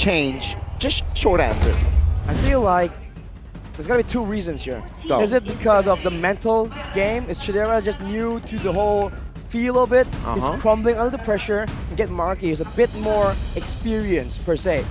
change? Just short answer. I feel like there's gotta be two reasons here. Go. Is it because of the mental game? Is Chidera just new to the whole feel of it? He's crumbling under the pressure and get Marky who's a bit more experienced per se.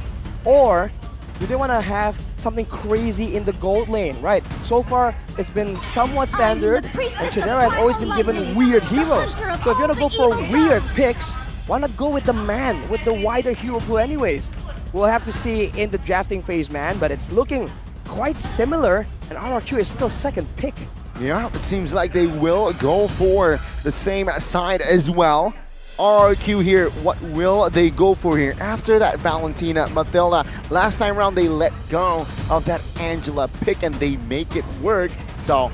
Or do they want to have something crazy in the gold lane, right? So far, it's been somewhat standard, and Chidera has always been given weird heroes. So if you want to go for weird picks, why not go with the man, with the wider hero pool anyways? We'll have to see in the drafting phase, man, but it's looking quite similar, and RRQ is still second pick. Yeah, it seems like they will go for the same side as well. RRQ here, what will they go for here? After that Valentina, Mathilda, last time around they let go of that Angela pick and they make it work. So,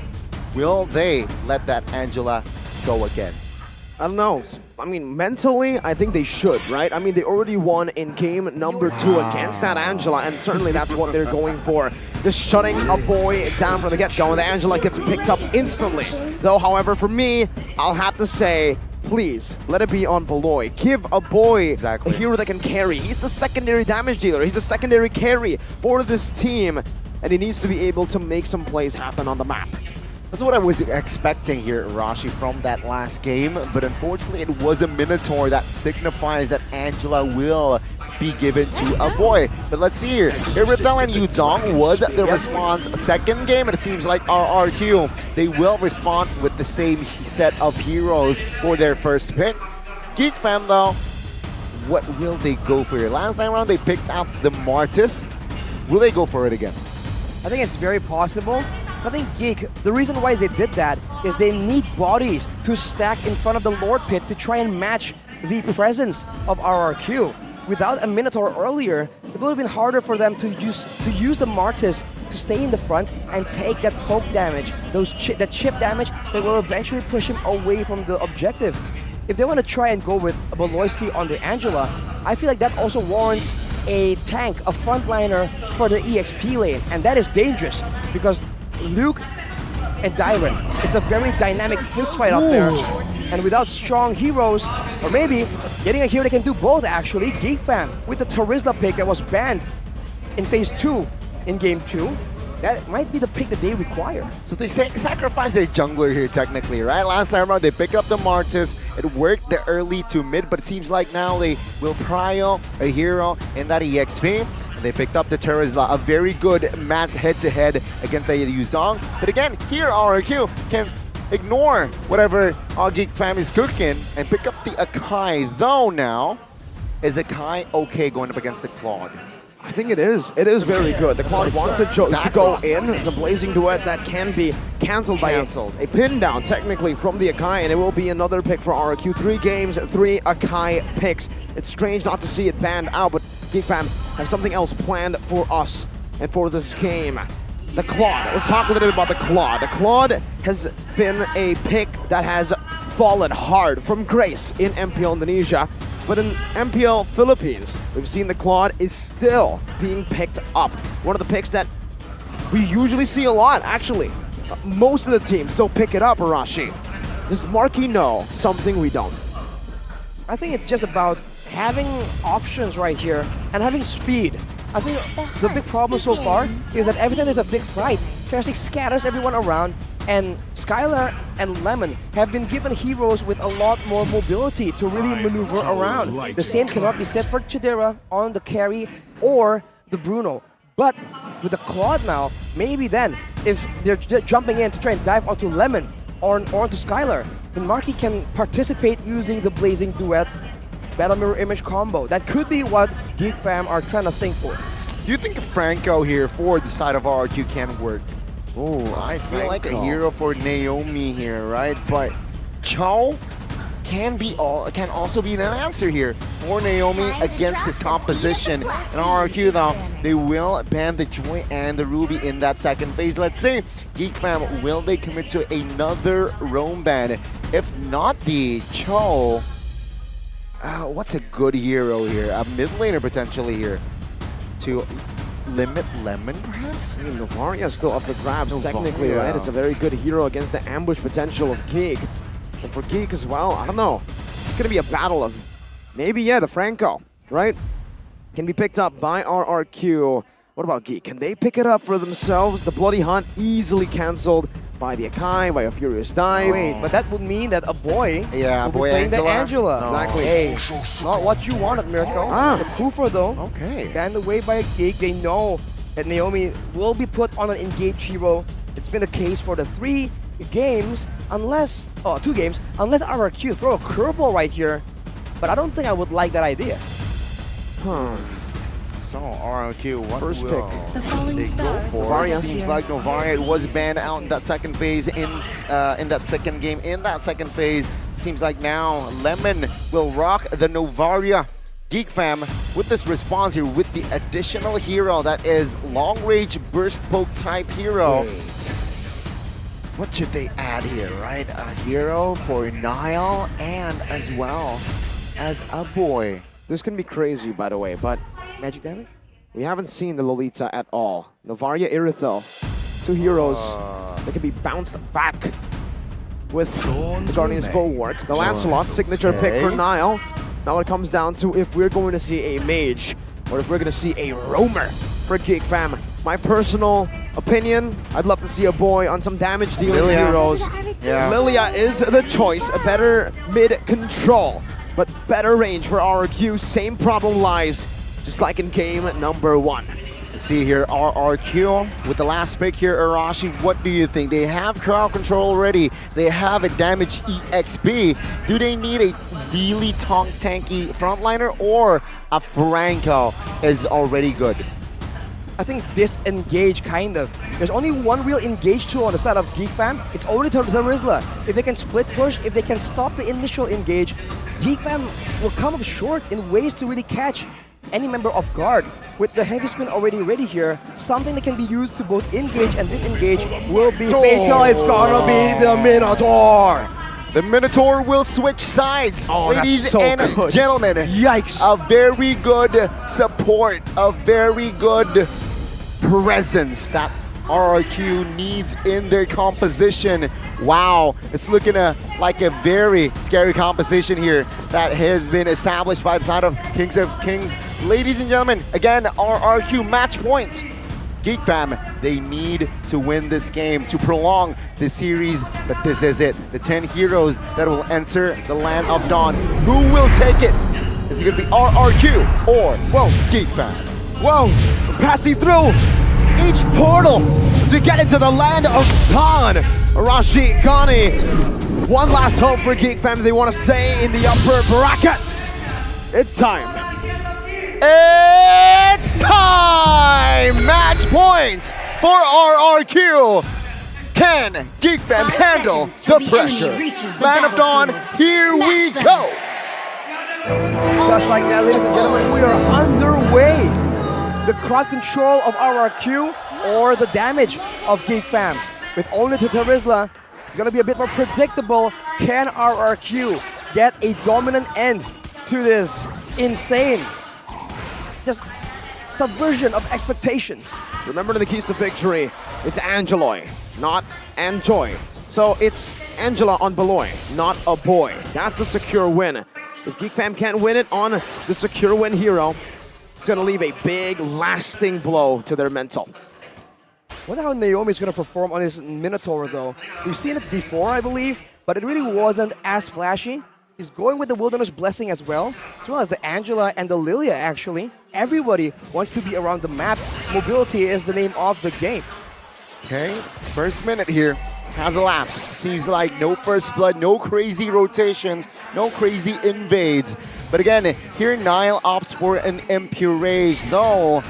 will they let that Angela go again? I don't know. I mean, mentally, I think they should, right? I mean, they already won in game number 2 against that Angela, and certainly that's what they're going for. Just shutting a boy down from the get-go, and the Angela gets picked up instantly. Though, however, for me, I'll have to say, please, let it be on Beloy. Give a boy a hero that can carry. He's the secondary damage dealer. He's a secondary carry for this team, and he needs to be able to make some plays happen on the map. That's what I was expecting here, Rashi, from that last game, but unfortunately it was a Minotaur that signifies that Angela will be given to a boy. But let's see here. Irithel and Yuzong was the response second game, and it seems like RRQ, they will respond with the same set of heroes for their first pick. GEEK fam though, what will they go for here? Last time around they picked up the Martis. Will they go for it again? I think it's very possible. I think GEEK, the reason why they did that is they need bodies to stack in front of the Lord Pit to try and match the presence of RRQ. Without a Minotaur earlier, it would have been harder for them to use the Martis to stay in the front and take that poke damage, that chip damage that will eventually push him away from the objective. If they want to try and go with a Beloyski on the Angela, I feel like that also warrants a tank, a frontliner for the EXP lane, and that is dangerous because Luke and Dyron, it's a very dynamic fistfight up there, and without strong heroes, or maybe getting a hero that can do both actually, GEEK fam, with the Terizla pick that was banned in phase 2 in game 2, that might be the pick that they require. So they sacrifice their jungler here technically, right? Last time around they pick up the Martis, it worked the early to mid, but it seems like now they will prio a hero in that EXP. They picked up the Terizla, a very good mat head-to-head against the Yuzong. But again, here RRQ can ignore whatever GEEK fam is cooking and pick up the Akai. Though now, is Akai okay going up against the Claude? I think it is. It is very good. The Claude wants to go in. It's a blazing duet that can be cancelled by a pin down, technically, from the Akai, and it will be another pick for RRQ. 3 games, 3 Akai picks. It's strange not to see it banned out, but GEEK fam have something else planned for us and for this game. The Claude. Let's talk a little bit about the Claude. The Claude has been a pick that has fallen hard from grace in MPL Indonesia. But in MPL Philippines, we've seen the Claude is still being picked up. One of the picks that we usually see a lot, actually. Most of the teams still pick it up, Arashi. Does Marky know something we don't? I think it's just about having options right here and having speed. I think the big problem so far is that every time there's a big fight, Fantastic scatters everyone around, and Skylar and Lemon have been given heroes with a lot more mobility to really maneuver around. The same cannot be said for Chidera on the carry or the Bruno. But with the Claude now, maybe then, if they're jumping in to try and dive onto Lemon or onto Skylar, then Marky can participate using the Blazing Duet Battle Mirror Image combo. That could be what GEEK fam are trying to think for. Do you think Franco here for the side of RRQ can work? Oh, I feel like a hero for Naomi here, right? But Cho can also be an answer here for Naomi against this composition. And RRQ though, they will ban the Joy and the Ruby in that second phase. Let's see, GEEK fam, will they commit to another roam ban? If not the Cho, what's a good hero here? A mid laner potentially here to limit Lemon, perhaps? I mean, Novaria is still up for grabs, technically, right? It's a very good hero against the ambush potential of GEEK. And for GEEK as well, I don't know. It's going to be a battle of maybe, the Franco, right? can be picked up by RRQ. What about GEEK? Can they pick it up for themselves? The Bloody Hunt easily cancelled by the Akai, by a Furious Dive. Wait, but that would mean that a boy Yeah, will be boy playing the Angela. Angela. No. Exactly. Hey, not what you wanted, Mirko. The Kufa, though, Okay. banned away by GEEK. They know that Naomi will be put on an engaged hero. It's been the case for the 3 games, unless 2 games, unless RRQ throw a curveball right here. But I don't think I would like that idea. So RRQ, what First will pick. The falling they go stars for? Novaria. It seems like Novaria was banned out in that second phase in that second game. In that second phase, seems like now Lemon will rock the Novaria. GEEK fam with this response here with the additional hero that is long range burst poke type hero. What should they add here, right? A hero for Nile and as well as a boy. This can be crazy, by the way, but Magic damage? we haven't seen the Lolita at all. Novaria, Irithel, 2 heroes that can be bounced back with the Guardian's Bulwark. The Lancelot, signature pick for Nile. Now it comes down to if we're going to see a mage or if we're going to see a roamer for GEEK fam. My personal opinion, I'd love to see a boy on some damage dealing Lilia. heroes. Yeah. Lilia is the choice, a better mid control, but better range for RRQ. Same problem lies, just like in game number 1. Let's see here, RRQ with the last pick here, Arashi. What do you think? They have crowd control already. They have a damage EXP. Do they need a really tanky frontliner, or a Franco is already good? I think disengage, kind of. There's only one real engage tool on the side of GEEK fam. It's only Rizla. If they can split push, if they can stop the initial engage, GEEK fam will come up short in ways to really catch any member off guard. With the heavy spin already ready here, something that can be used to both engage and disengage will be fatal. It's gonna be the Minotaur. The Minotaur will switch sides. Ladies so and good. gentlemen, Yikes. a very good support, a very good presence that RRQ needs in their composition. Wow, it's looking like a very scary composition here that has been established by the side of Kings of Kings. Ladies and gentlemen, again, RRQ match point. GEEK fam, they need to win this game to prolong this series, but this is it. The 10 heroes that will enter the Land of Dawn. Who will take it? Is it gonna be RRQ or, well, GEEK fam? Whoa, passing through each portal to get into the Land of Dawn. Arashi, Gani, one last hope for GEEK fam. They want to stay in the upper brackets. It's time. It's time! Match point for RRQ. Can GEEK fam 5 handle seconds the till the pressure? enemy reaches the Land of Dawn, battlefield. here we Smash them. go. Just like that, ladies and gentlemen, we are underway. The crowd control of RRQ or the damage of GEEK fam. With only Rizla, it's gonna be a bit more predictable. Can RRQ get a dominant end to this insane just subversion of expectations? Remember the keys to victory. It's Angeloy, not Anjoy. So it's Angela on Beloy, not a boy. That's the secure win. If GEEK fam can't win it on the secure win hero, it's gonna leave a big lasting blow to their mental. Wonder how Naomi's gonna perform on his Minotaur though. We've seen it before, I believe, but it really wasn't as flashy. He's going with the Wilderness Blessing as well as the Angela and the Lilia actually. Everybody wants to be around the map. Mobility is the name of the game. Okay, first minute here has elapsed. Seems like no first blood, no crazy rotations, no crazy invades. But again, here Nile opts for an MP Rage, though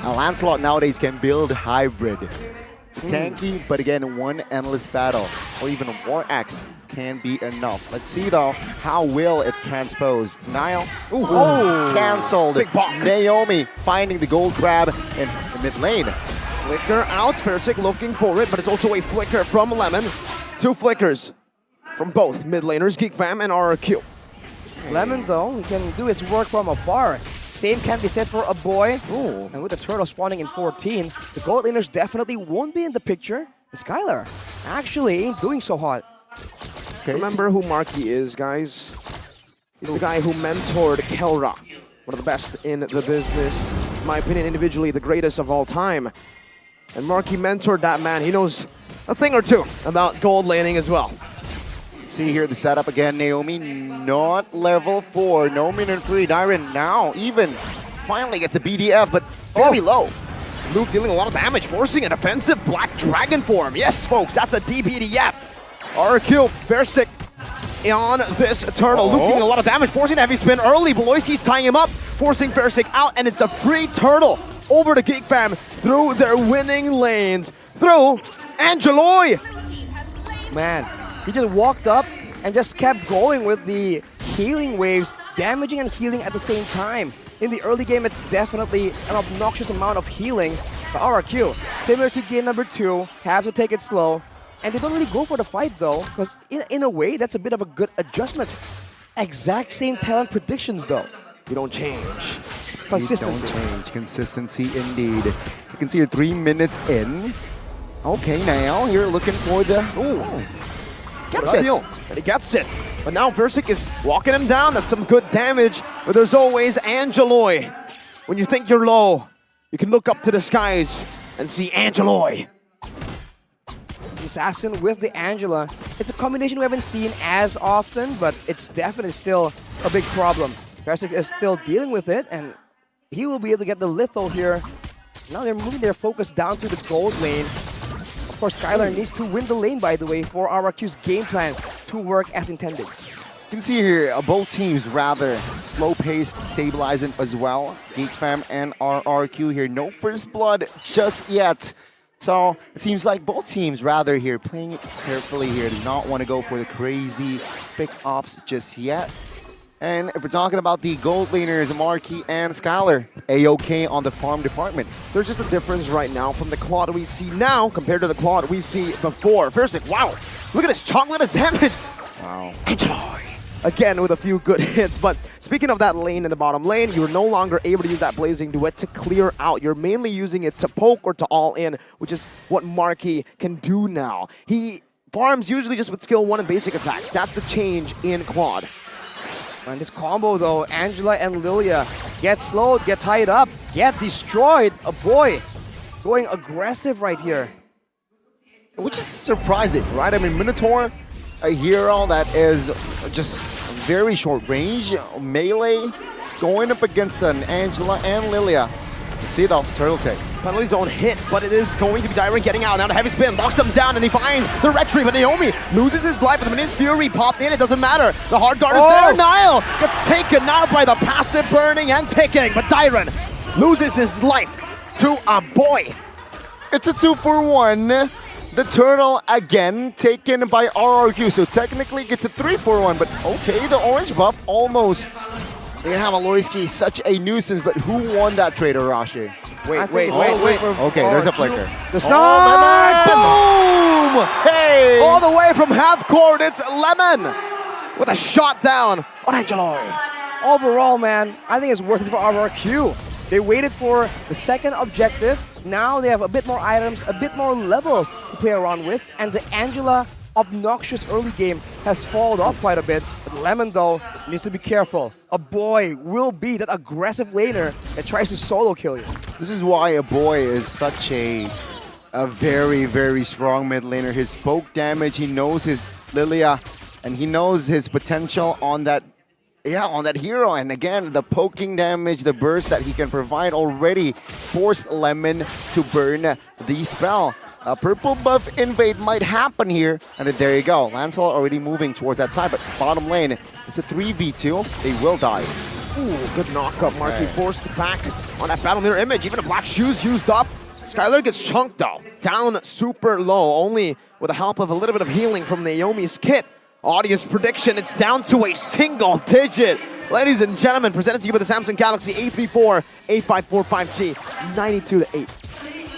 Lancelot nowadays can build hybrid. Tanky, but again, one endless battle, or even a War Axe can be enough. Let's see though, how will it transpose? Nile, cancelled. Big bonk. Naomi finding the gold grab in the mid lane. Flicker out, Fersic looking for it, but it's also a flicker from Lemon. 2 flickers from both mid laners, GEEK fam and RRQ. Lemon though, he can do his work from afar. Same can be said for a boy. And with the turtle spawning in 14, the gold laners definitely won't be in the picture. And Skylar actually ain't doing so hot. Okay, Remember who Marky is, guys? He's the guy who mentored Kelra One of the best in the business. In my opinion, individually, the greatest of all time. And Marky mentored that man. He knows a thing or two about gold laning as well. See here the setup again. Naomi not level 4. No minute free. Dyron now even finally gets a BDF, but very low. Luke dealing a lot of damage, forcing an offensive Black Dragon form. Yes, folks, that's a DBDF. RRQ, Versik on this turtle. Luke dealing a lot of damage, forcing a heavy spin early. Beloyski's tying him up, forcing Versik out, and it's a free turtle over to GEEK Fam through their winning lanes. Through Angeloy. Man, he just walked up and just kept going with the healing waves, damaging and healing at the same time. In the early game, it's definitely an obnoxious amount of healing for RRQ. Similar to game number 2, have to take it slow. And they don't really go for the fight though, because in a way, that's a bit of a good adjustment. Exact same talent predictions though. You don't change. Consistency. You don't change. Consistency indeed. You can see you're 3 minutes in. Okay, now you're looking for the... Ooh. Gets it. And he gets it. But now Versik is walking him down. That's some good damage. But there's always Angeloy. When you think you're low, you can look up to the skies and see Angeloy. Assassin with the Angela. It's a combination we haven't seen as often, but it's definitely still a big problem. Versik is still dealing with it, and he will be able to get the litho here. Now they're moving their focus down to the gold lane. Of course, Skylar needs to win the lane, by the way, for RRQ's game plan to work as intended. You can see here both teams rather slow-paced, stabilizing as well. GEEK Fam and RRQ here. No first blood just yet. So it seems like both teams rather here playing it carefully here. Do not want to go for the crazy pick-offs just yet. And if we're talking about the gold laners, Marky and Skylar, A-OK on the farm department. There's just a difference right now from the Claude we see now compared to the Claude we see before. Versik, wow, look at this chunk, look at this damage. Wow. Angeloy. Again with a few good hits, but speaking of that lane in the bottom lane, you're no longer able to use that Blazing Duet to clear out. You're mainly using it to poke or to all in, which is what Marky can do now. He farms usually just with skill 1 and basic attacks. That's the change in Claude. And this combo though, Angela and Lilia get slowed, get tied up, get destroyed. A boy going aggressive right here. Which is surprising, right? I mean, Minotaur, a hero that is just very short range, melee, going up against an Angela and Lilia. See though, turtle take. Penalty zone hit, but it is going to be Dyron getting out. Now the heavy spin locks them down and he finds the retreat, but Naomi loses his life. But the Minion's Fury popped in, it doesn't matter. The hard guard is there. Nile gets taken now by the passive burning and ticking, but Dyron loses his life to a boy. It's a 2-for-1. The turtle again taken by RRQ, so technically gets a 3-for-1, but okay, the orange buff almost. They have Aloyski, such a nuisance, but who won that trade, Arashi? Wait. Okay, there's a flicker. The snipe! Boom! Hey! All the way from half court, it's Lemon with a shot down on Angeloy. Overall, man, I think it's worth it for RRQ. They waited for the second objective. Now they have a bit more items, a bit more levels to play around with, and the Angela obnoxious early game has fallen off quite a bit. But Lemon, though, needs to be careful. A boy will be that aggressive laner that tries to solo kill you. This is why a boy is such a very, very strong mid laner. His poke damage, he knows his Lilia, and he knows his potential on that hero. And again, the poking damage, the burst that he can provide already forced Lemon to burn the spell. A purple buff invade might happen here, and then there you go. Lancelot already moving towards that side, but bottom lane, it's a 3v2. They will die. Ooh, good knockup. Marky forced back on that battle mirror image. Even the black shoes used up. Skylar gets chunked though. Down super low, only with the help of a little bit of healing from Naomi's kit. Audience prediction, it's down to a single digit. Ladies and gentlemen, presented to you by the Samsung Galaxy A34 A54 5G, 92-8.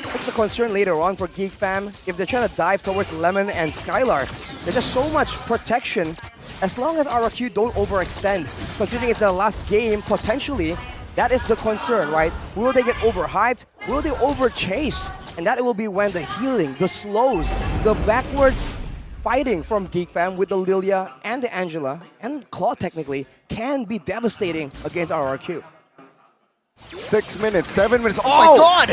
What's the concern later on for GEEK Fam? If they're trying to dive towards Lemon and Skylar, there's just so much protection. As long as RRQ don't overextend, considering it's their last game, potentially, that is the concern, right? Will they get overhyped? Will they overchase? And that will be when the healing, the slows, the backwards fighting from GEEK Fam with the Lilia and the Angela, and Claude technically, can be devastating against RRQ. 6 minutes, 7 minutes. Oh my God!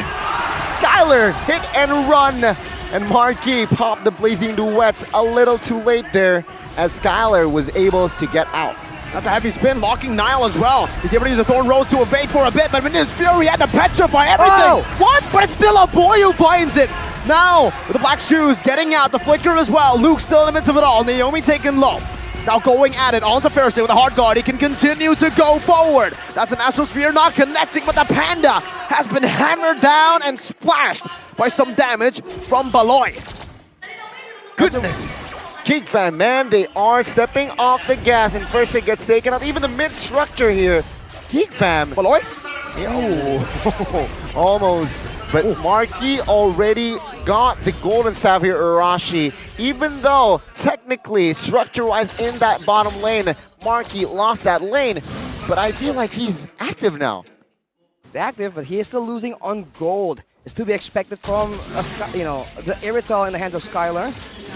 Skylar hit and run, and Marquis popped the blazing duet a little too late there, as Skylar was able to get out. That's a heavy spin, locking Niall as well. He's able to use the Thorn Rose to evade for a bit, but in his fury, he had to petrify everything. Oh, what? But it's still a boy who finds it. Now, with the black shoes, getting out, the flicker as well. Luke still in the midst of it all. Naomi taken low. Now going at it, onto Ferris with a hard guard. He can continue to go forward. That's an Astral Sphere not connecting, but the Panda has been hammered down and splashed by some damage from Baloy. Goodness. GEEK fan, man, they are stepping off the gas, and first it gets taken out. Even the mid-structure here. GEEK fam. Baloy? Oh, almost. But Marquis already got the golden staff here, Arashi. Even though, technically, structure-wise in that bottom lane, Marquis lost that lane. But I feel like he's active now. He's active, but he is still losing on gold. It's to be expected from, the Irrital in the hands of Skylar.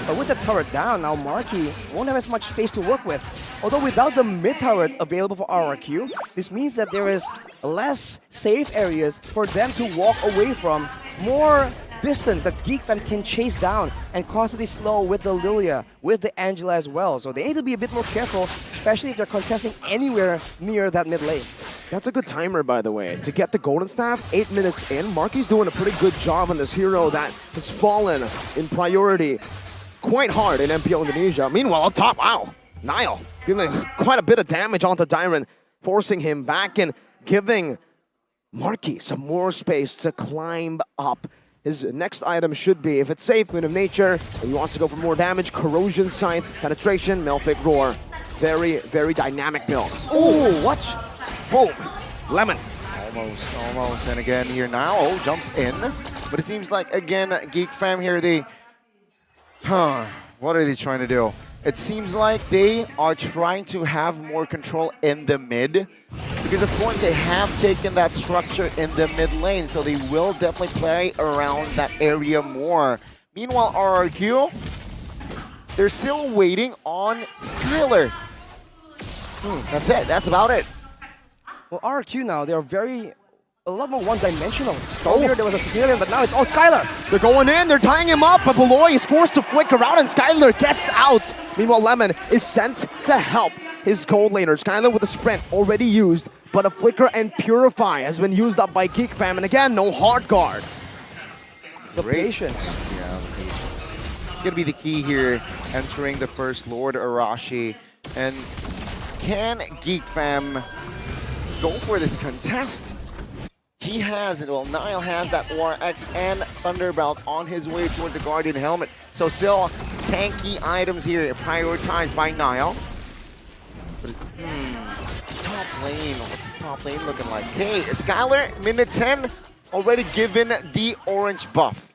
But with the turret down, now Marquis won't have as much space to work with. Although without the mid-turret available for RRQ, this means that there is less safe areas for them to walk away from, more distance that GEEK fan can chase down and constantly slow with the Lilia, with the Angela as well. So they need to be a bit more careful, especially if they're contesting anywhere near that mid lane. That's a good timer, by the way. To get the golden staff, 8 minutes in, Marquis doing a pretty good job on this hero that has fallen in priority quite hard in MPL Indonesia. Meanwhile, up top, wow, Niall giving quite a bit of damage onto Dyron, forcing him back and giving Marquis some more space to climb up. His next item should be, if it's safe, Moon of Nature, and he wants to go for more damage, Corrosion Scythe, Penetration, Melfic Roar. Very, very dynamic build. Oh, what? Boom. Lemon. Almost. And again here now, jumps in. But it seems like, again, GEEK fam here, what are they trying to do? It seems like they are trying to have more control in the mid, because of course they have taken that structure in the mid lane, so they will definitely play around that area more. Meanwhile, RRQ, they're still waiting on Skylar. That's it. That's about it. Well, RRQ now, they're a lot more one-dimensional. Earlier there was a Sicilian, but now it's all Skylar. They're going in, they're tying him up, but Baloy is forced to flick around and Skylar gets out. Meanwhile, Lemon is sent to help his gold laner. Skylar with a sprint already used, but a flicker and purify has been used up by GEEK fam, and again, no hard guard. The patience. Yeah, the patience. It's gonna be the key here, entering the first Lord Arashi. And can GEEK fam go for this contest? He has it. Well, Niall has that ORX and Thunderbelt on his way towards the Guardian helmet. So still tanky items here prioritized by Niall. But top lane, what's the top lane looking like? Hey, Skylar, minute 10, already given the orange buff.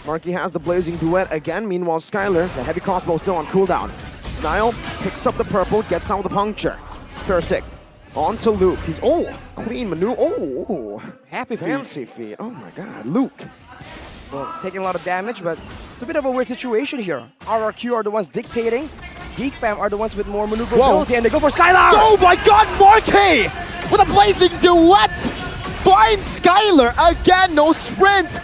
Marquis has the blazing duet again. Meanwhile, Skylar, the heavy crossbow still on cooldown. Niall picks up the purple, gets out with the puncture. Fersic. On to Luke. He's, clean maneuver. Happy fancy feet. Oh my God, Luke. Well, taking a lot of damage, but it's a bit of a weird situation here. RRQ are the ones dictating. GEEK fam are the ones with more maneuverability, and they go for Skylar! Oh my God, Marquis! With a blazing duet! Finds Skylar again, no sprint!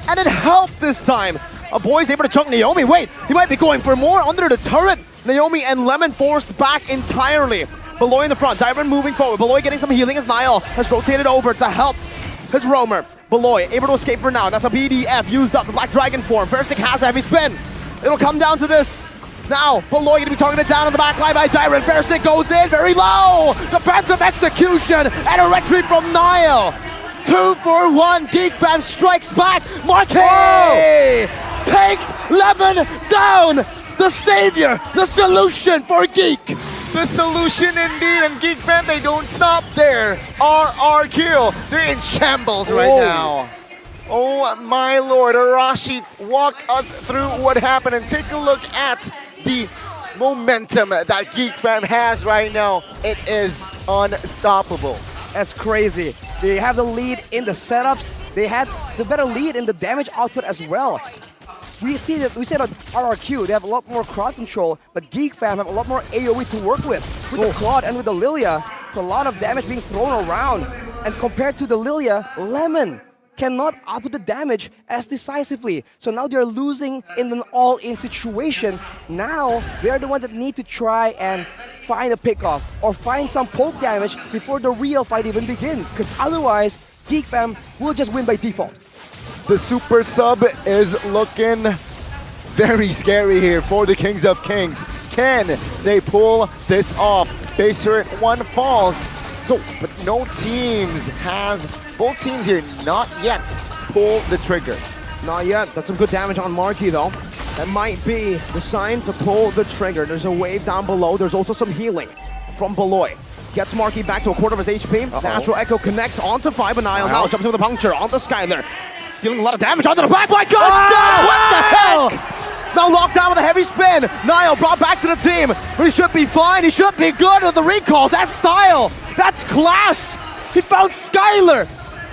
And it helped this time. A boy's able to chunk Naomi. Wait, he might be going for more under the turret. Naomi and Lemon forced back entirely. Baloy in the front, Dyron moving forward. Baloy getting some healing as Niall has rotated over to help his roamer. Baloy able to escape for now. That's a BDF used up, the Black Dragon form. Versik has a heavy spin. It'll come down to this. Now, Baloy gonna be targeted down in the back line by Dyron. Versik goes in very low. Defensive execution and a retreat from Niall. 2 for 1. GEEK fam strikes back. Marquis takes Lemon down. The savior, the solution for GEEK. The solution indeed, and GEEK fam, they don't stop there. RRQ, they're in shambles right now. Oh my lord, Arashi, walk us through what happened and take a look at the momentum that GEEK fam has right now. It is unstoppable. That's crazy. They have the lead in the setups. They had the better lead in the damage output as well. We said on RRQ, they have a lot more crowd control, but GEEK fam have a lot more AoE to work with. With the Claude and with the Lilia, it's a lot of damage being thrown around. And compared to the Lilia, Lemon cannot output the damage as decisively. So now they're losing in an all-in situation. Now they're the ones that need to try and find a pickoff or find some poke damage before the real fight even begins. Because otherwise, GEEK Fam will just win by default. The super sub is looking very scary here for the Kings of Kings. Can they pull this off? Base turret 1 falls. No, but both teams here not yet pulled the trigger. Not yet. That's some good damage on Marky though. That might be the sign to pull the trigger. There's a wave down below. There's also some healing from Beloy. Gets Marky back to a quarter of his HP. Natural Echo connects onto Five, Niall now jumps with a puncture onto Skyler. Dealing a lot of damage onto the back. My God! What the heck? Now locked down with a heavy spin. Niall brought back to the team. He should be fine. He should be good with the recalls. That's style. That's class. He found Skyler,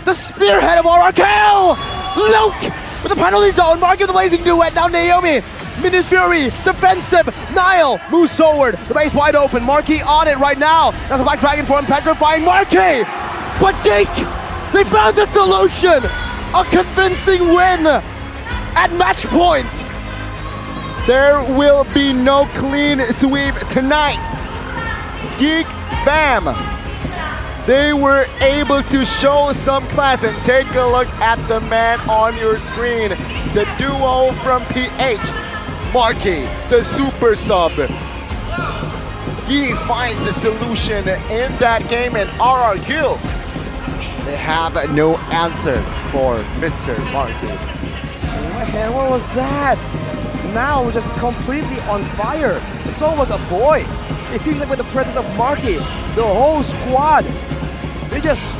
the spearhead of RRQ. Luke with the penalty zone. Marky with the blazing duet. Now Naomi. Minus Fury, defensive. Niall moves forward. The base wide open. Marky on it right now. That's a Black Dragon for him, petrifying Marky. But GEEK, they found the solution. A convincing win at match point. There will be no clean sweep tonight. GEEK Fam, they were able to show some class, and take a look at the man on your screen. The duo from PH, Marky, the super sub. He finds the solution in that game, and RRQ, they have no answer for Mr. Marky. Man, what was that? Now we're just completely on fire. It's almost a boy. It seems like with the presence of Marky, the whole squad, they just